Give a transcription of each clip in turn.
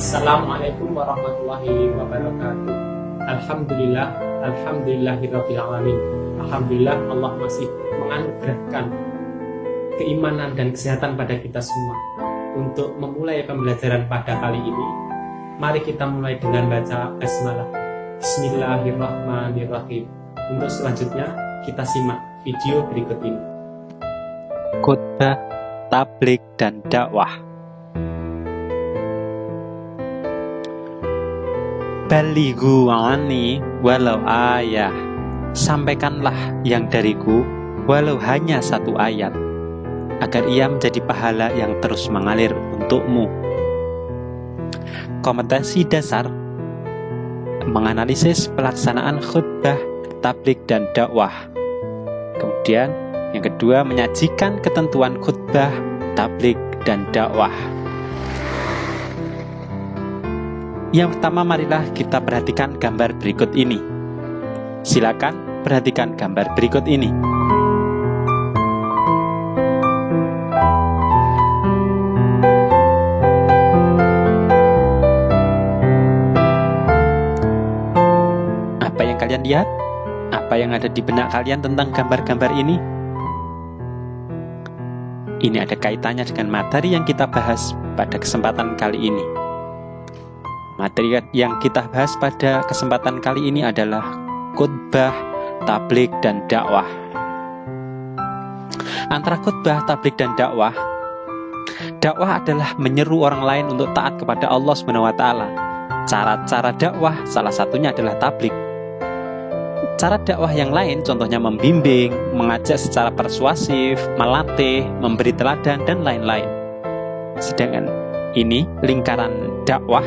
Assalamualaikum warahmatullahi wabarakatuh. Alhamdulillah, alhamdulillahirabbil alamin. Alhamdulillah Allah masih menganugerahkan keimanan dan kesehatan pada kita semua. Untuk memulai pembelajaran pada kali ini, mari kita mulai dengan baca basmalah. Bismillahirrahmanirrahim. Untuk selanjutnya kita simak video berikut ini. Khutbah, tabligh dan dakwah. Balighu anni walau ayah. Sampaikanlah yang dariku walau hanya satu ayat, agar ia menjadi pahala yang terus mengalir untukmu. Kompetensi dasar menganalisis pelaksanaan khutbah, tabligh dan dakwah. Kemudian yang kedua, menyajikan ketentuan khutbah, tabligh dan dakwah. Yang pertama, marilah kita perhatikan gambar berikut ini. Silakan perhatikan gambar berikut ini. Apa yang kalian lihat? Apa yang ada di benak kalian tentang gambar-gambar ini? Ini ada kaitannya dengan materi yang kita bahas pada kesempatan kali ini. Materi yang kita bahas pada kesempatan kali ini adalah khutbah, tabligh, dan dakwah. Antara khutbah, tabligh, dan dakwah adalah menyeru orang lain untuk taat kepada Allah SWT. Cara-cara dakwah salah satunya adalah tabligh. Cara dakwah yang lain contohnya membimbing, mengajak secara persuasif, melatih, memberi teladan, dan lain-lain. Sedangkan ini lingkaran dakwah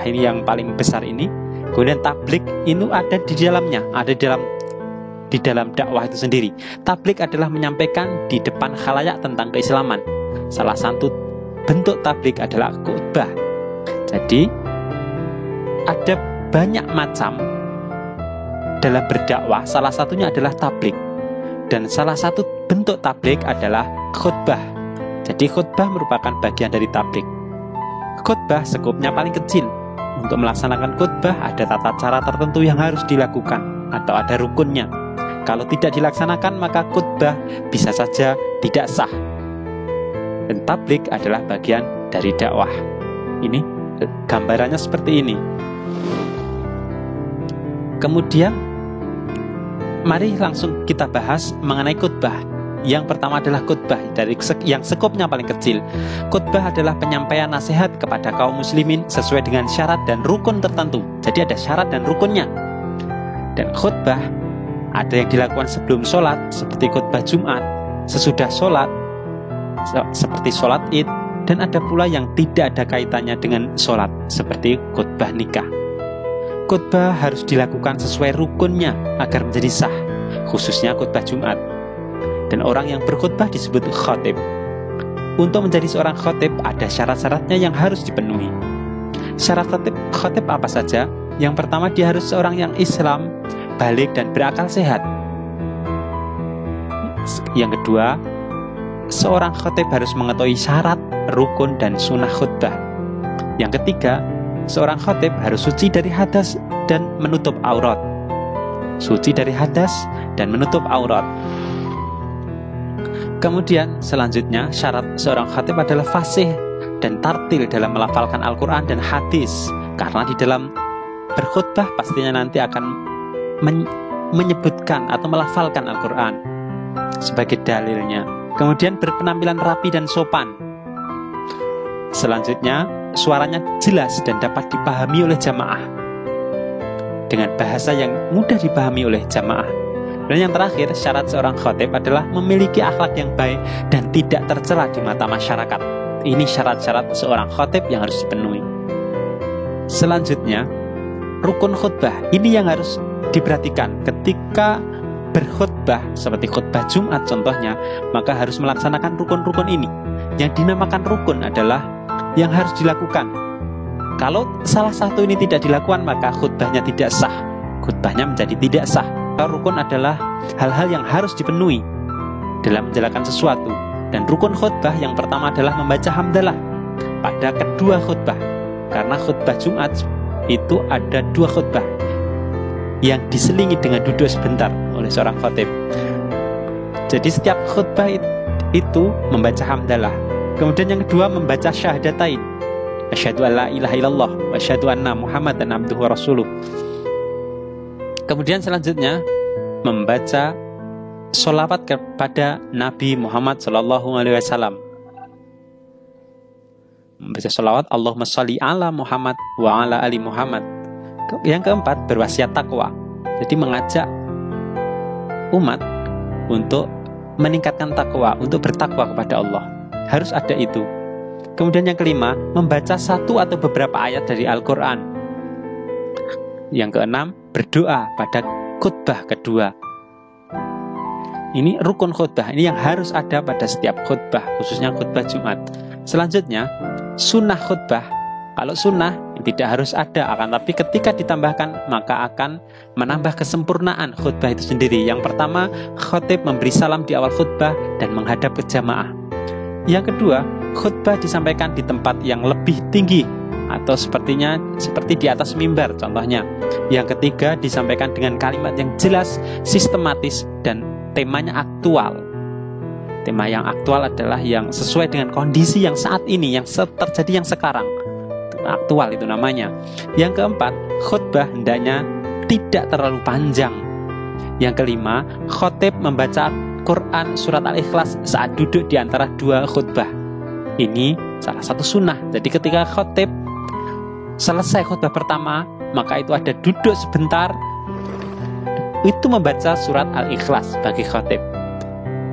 ini yang paling besar ini. Kemudian tabligh itu ada di dalamnya, ada di dalam dakwah itu sendiri. Tabligh adalah menyampaikan di depan khalayak tentang keislaman. Salah satu bentuk tabligh adalah khutbah. Jadi ada banyak macam dalam berdakwah, salah satunya adalah tabligh. Dan salah satu bentuk tabligh adalah khutbah. Jadi khutbah merupakan bagian dari tabligh. Khutbah skupnya paling kecil. Untuk melaksanakan khutbah ada tata cara tertentu yang harus dilakukan atau ada rukunnya. Kalau tidak dilaksanakan maka khutbah bisa saja tidak sah. Dan tabligh adalah bagian dari dakwah. Ini gambarannya seperti ini. Kemudian mari langsung kita bahas mengenai khutbah. Yang pertama adalah khutbah dari yang skopnya paling kecil. Khutbah adalah penyampaian nasihat kepada kaum muslimin sesuai dengan syarat dan rukun tertentu. Jadi ada syarat dan rukunnya. Dan khutbah ada yang dilakukan sebelum sholat seperti khutbah Jumat, sesudah sholat seperti sholat Id, dan ada pula yang tidak ada kaitannya dengan sholat seperti khutbah nikah. Khutbah harus dilakukan sesuai rukunnya agar menjadi sah, khususnya khutbah Jumat. Dan orang yang berkhutbah disebut khatib. Untuk menjadi seorang khatib ada syarat-syaratnya yang harus dipenuhi. Syarat khatib apa saja? Yang pertama, dia harus seorang yang Islam, baligh dan berakal sehat. Yang kedua, seorang khatib harus mengetahui syarat, rukun dan sunnah khutbah. Yang ketiga, seorang khatib harus suci dari hadas dan menutup aurat. Suci dari hadas dan menutup aurat. Kemudian selanjutnya syarat seorang khatib adalah fasih dan tartil dalam melafalkan Al-Quran dan hadis. Karena di dalam berkhutbah pastinya nanti akan menyebutkan atau melafalkan Al-Quran sebagai dalilnya. Kemudian berpenampilan rapi dan sopan. Selanjutnya suaranya jelas dan dapat dipahami oleh jamaah dengan bahasa yang mudah dipahami oleh jamaah. Dan yang terakhir, syarat seorang khatib adalah memiliki akhlak yang baik dan tidak tercela di mata masyarakat. Ini syarat-syarat seorang khatib yang harus dipenuhi. Selanjutnya, rukun khutbah. Ini yang harus diperhatikan ketika berkhutbah seperti khutbah Jumat contohnya, maka harus melaksanakan rukun-rukun ini. Yang dinamakan rukun adalah yang harus dilakukan. Kalau salah satu ini tidak dilakukan, maka khutbahnya tidak sah. Khutbahnya menjadi tidak sah. Rukun adalah hal-hal yang harus dipenuhi dalam menjalankan sesuatu. Dan rukun khutbah yang pertama adalah membaca hamdalah pada kedua khutbah. karena khutbah Jumat itu ada 2 khutbah yang diselingi dengan duduk sebentar oleh seorang khatib. Jadi setiap khutbah itu membaca hamdalah. Kemudian yang kedua membaca syahadatain, asyhadu alla ilaha illallah wa asyhadu anna muhammadan abduhu wa rasuluh. Kemudian selanjutnya membaca sholawat kepada Nabi Muhammad SAW. Membaca sholawat Allahumma sholli ala Muhammad wa ala ali Muhammad. Yang keempat berwasiat takwa. Jadi mengajak umat untuk meningkatkan takwa, untuk bertakwa kepada Allah. Harus ada itu. Kemudian yang kelima membaca 1 atau beberapa ayat dari Al-Quran. Yang keenam berdoa pada khutbah kedua. Ini rukun khutbah, ini yang harus ada pada setiap khutbah, khususnya khutbah Jumat. Selanjutnya sunnah khutbah. Kalau sunnah tidak harus ada, akan tapi ketika ditambahkan maka akan menambah kesempurnaan khutbah itu sendiri. Yang pertama, khatib memberi salam di awal khutbah dan menghadap ke jamaah. Yang kedua, khutbah disampaikan di tempat yang lebih tinggi atau seperti di atas mimbar contohnya. Yang ketiga, disampaikan dengan kalimat yang jelas, sistematis, dan temanya aktual. Tema yang aktual adalah yang sesuai dengan kondisi yang saat ini, yang terjadi yang sekarang. Aktual itu namanya. Yang keempat, khutbah hendaknya tidak terlalu panjang. Yang kelima, khatib membaca Quran surat Al-Ikhlas saat duduk di antara 2 khutbah. Ini salah satu sunnah. Jadi ketika khatib selesai khutbah pertama, maka itu ada duduk sebentar, itu membaca surat Al-Ikhlas bagi khatib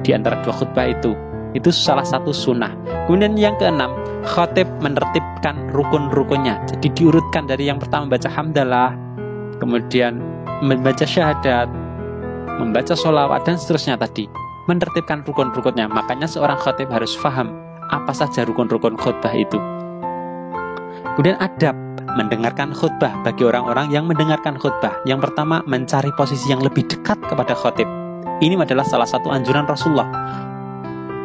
di antara 2 khutbah itu. Itu salah satu sunnah. Kemudian yang keenam, khatib menertibkan rukun-rukunnya. Jadi diurutkan dari yang pertama membaca hamdalah, kemudian membaca syahadat, membaca sholawat, dan seterusnya tadi. Menertibkan rukun-rukunnya. Makanya seorang khatib harus paham apa saja rukun-rukun khutbah itu. Kemudian adab mendengarkan khutbah bagi orang-orang yang mendengarkan khutbah. Yang pertama, mencari posisi yang lebih dekat kepada khatib. Ini adalah salah satu anjuran Rasulullah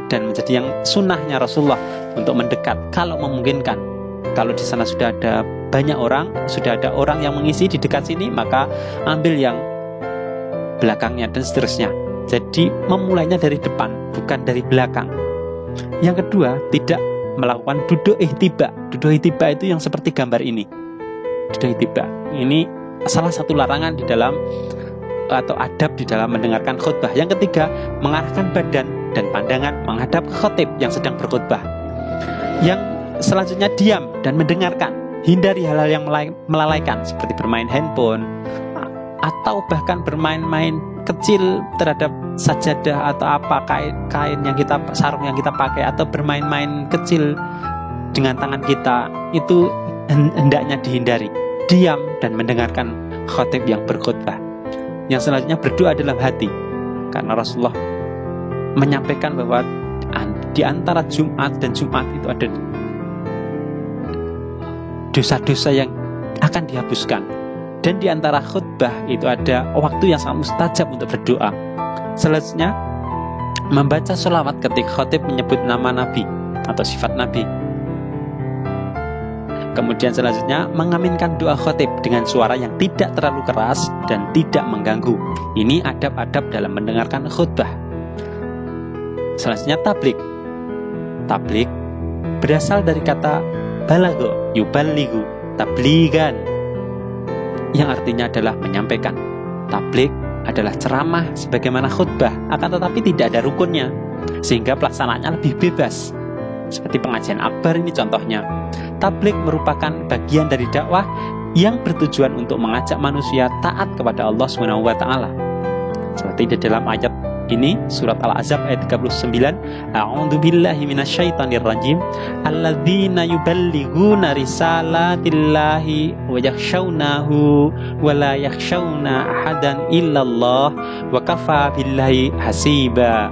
dan menjadi yang sunnahnya Rasulullah untuk mendekat kalau memungkinkan. Kalau di sana sudah ada banyak orang, sudah ada orang yang mengisi di dekat sini, maka ambil yang belakangnya dan seterusnya. Jadi memulainya dari depan, bukan dari belakang. Yang kedua, tidak melakukan duduk ihtiba. Duduk ihtiba itu yang seperti gambar ini. Duduk ihtiba ini salah satu larangan di dalam atau adab di dalam mendengarkan khutbah. Yang ketiga, mengarahkan badan dan pandangan menghadap ke khatib yang sedang berkhutbah. Yang selanjutnya, diam dan mendengarkan. Hindari hal-hal yang melalaikan seperti bermain handphone atau bahkan bermain-main kecil terhadap sajadah atau apa, kain yang kita, sarung yang kita pakai, atau bermain-main kecil dengan tangan kita. Itu hendaknya dihindari. Diam dan mendengarkan khatib yang berkhutbah. Yang selanjutnya, berdoa dalam hati, karena Rasulullah menyampaikan bahwa di antara Jumat dan Jumat itu ada dosa-dosa yang akan dihapuskan, dan di antara khutbah itu ada waktu yang sangat mustajab untuk berdoa. Selanjutnya, membaca sholawat ketika khatib menyebut nama Nabi atau sifat Nabi. Kemudian selanjutnya, mengaminkan doa khatib dengan suara yang tidak terlalu keras dan tidak mengganggu. Ini adab-adab dalam mendengarkan khutbah. Selanjutnya, tablik. Tablik berasal dari kata balagho, yuballighu, tabligan, yang artinya adalah menyampaikan. Tablik adalah ceramah sebagaimana khutbah, akan tetapi tidak ada rukunnya, sehingga pelaksanaannya lebih bebas. Seperti pengajian akbar ini contohnya. Tablik merupakan bagian dari dakwah yang bertujuan untuk mengajak manusia taat kepada Allah SWT. Seperti di dalam ayat ini, surat Al-Ahzab ayat 39, A'udzu billahi minasyaitonir rajim, alladzina yuballighuna risalatillahi wa yakhshawnahu wa la yakhshawna ahadan illallah wa kafa billahi hasiba.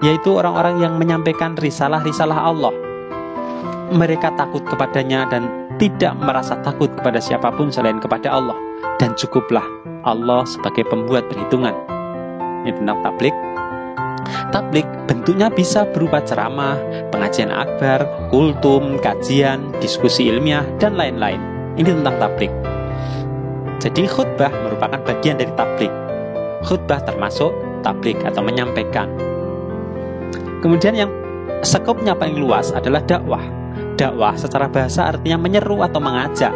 Yaitu orang-orang yang menyampaikan risalah-risalah Allah. Mereka takut kepadanya dan tidak merasa takut kepada siapapun selain kepada Allah, dan cukuplah Allah sebagai pembuat perhitungan. Ini tentang tablik. Tablik bentuknya bisa berupa ceramah, pengajian akbar, kultum, kajian, diskusi ilmiah, dan lain-lain. Ini tentang tablik. Jadi khutbah merupakan bagian dari tablik. Khutbah termasuk tablik atau menyampaikan. Kemudian yang skopnya paling luas adalah dakwah. Dakwah secara bahasa artinya menyeru atau mengajak.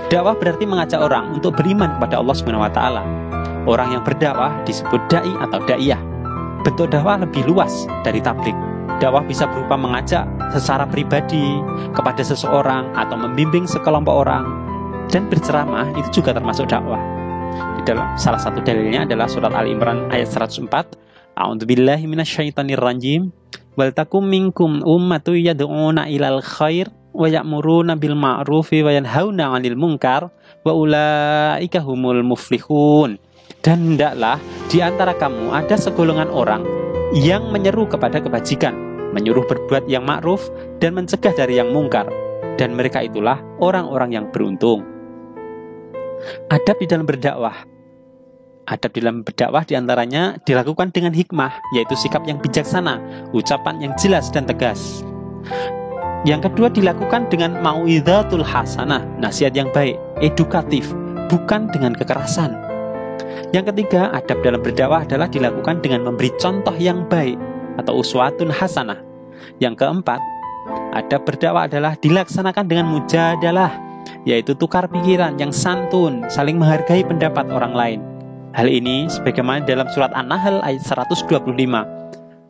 Dakwah berarti mengajak orang untuk beriman kepada Allah SWT. Orang yang berdakwah disebut dai atau daiyah. Bentuk dakwah lebih luas dari tablik. Dakwah bisa berupa mengajak secara pribadi kepada seseorang atau membimbing sekelompok orang, dan berceramah itu juga termasuk dakwah. Di dalam salah satu dalilnya adalah surat Al-Imran ayat 104. A'udzubillahi minasyaitonirrajim. Wal takum minkum ummatu yad'una ilal khair wa ya'muruna bil ma'rufi wa yanhauna 'anil munkar wa ulaika humul muflihun. Dan hendaklah di antara kamu ada segolongan orang yang menyeru kepada kebajikan, menyuruh berbuat yang ma'ruf dan mencegah dari yang mungkar, dan mereka itulah orang-orang yang beruntung. Adab di dalam berdakwah. Adab di dalam berdakwah diantaranya dilakukan dengan hikmah, yaitu sikap yang bijaksana, ucapan yang jelas dan tegas. Yang kedua dilakukan dengan mau'izatul hasanah, nasihat yang baik, edukatif, bukan dengan kekerasan. Yang ketiga, adab dalam berdakwah adalah dilakukan dengan memberi contoh yang baik atau uswatun hasanah. Yang keempat, adab berdakwah adalah dilaksanakan dengan mujadalah, yaitu tukar pikiran yang santun, saling menghargai pendapat orang lain. Hal ini sebagaimana dalam surat An-Nahl ayat 125.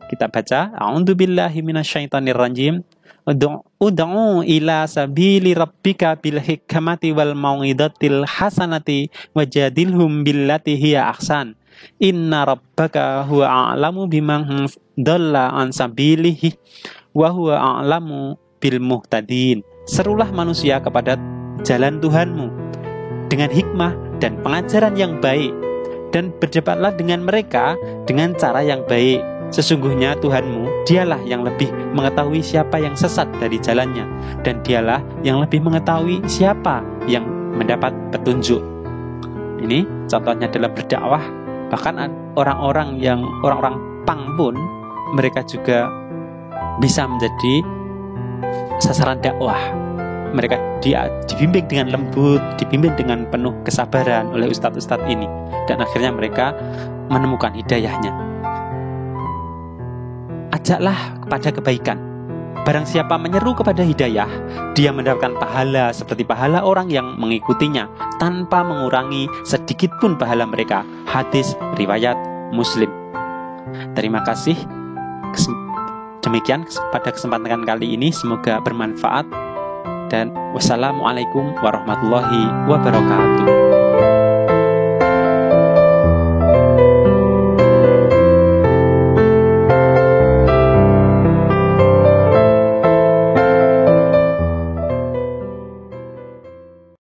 Kita baca, A'udzubillahi minasyaitonirrajim. Ud'u ila sabili rabbika bil hikmati wal mau'izatil hasanati wajadilhum billati hiya ahsan. Inna rabbaka huwa a'lamu biman dhalla an sabilihi wa huwa a'lamu bil muhtadin. Serulah manusia kepada jalan Tuhanmu dengan hikmah dan pengajaran yang baik, dan berdebatlah dengan mereka dengan cara yang baik. Sesungguhnya Tuhanmu, dialah yang lebih mengetahui siapa yang sesat dari jalannya, dan dialah yang lebih mengetahui siapa yang mendapat petunjuk. Ini contohnya dalam berdakwah. Bahkan orang-orang pang pun mereka juga bisa menjadi sasaran dakwah. Mereka dibimbing dengan lembut, dibimbing dengan penuh kesabaran oleh ustadz-ustadz ini, dan akhirnya mereka menemukan hidayahnya. Ajaklah kepada kebaikan. Barang siapa menyeru kepada hidayah, dia mendapatkan pahala seperti pahala orang yang mengikutinya, tanpa mengurangi sedikit pun pahala mereka. Hadis riwayat Muslim. Terima kasih. Demikian pada kesempatan kali ini, semoga bermanfaat. Dan wassalamualaikum warahmatullahi wabarakatuh.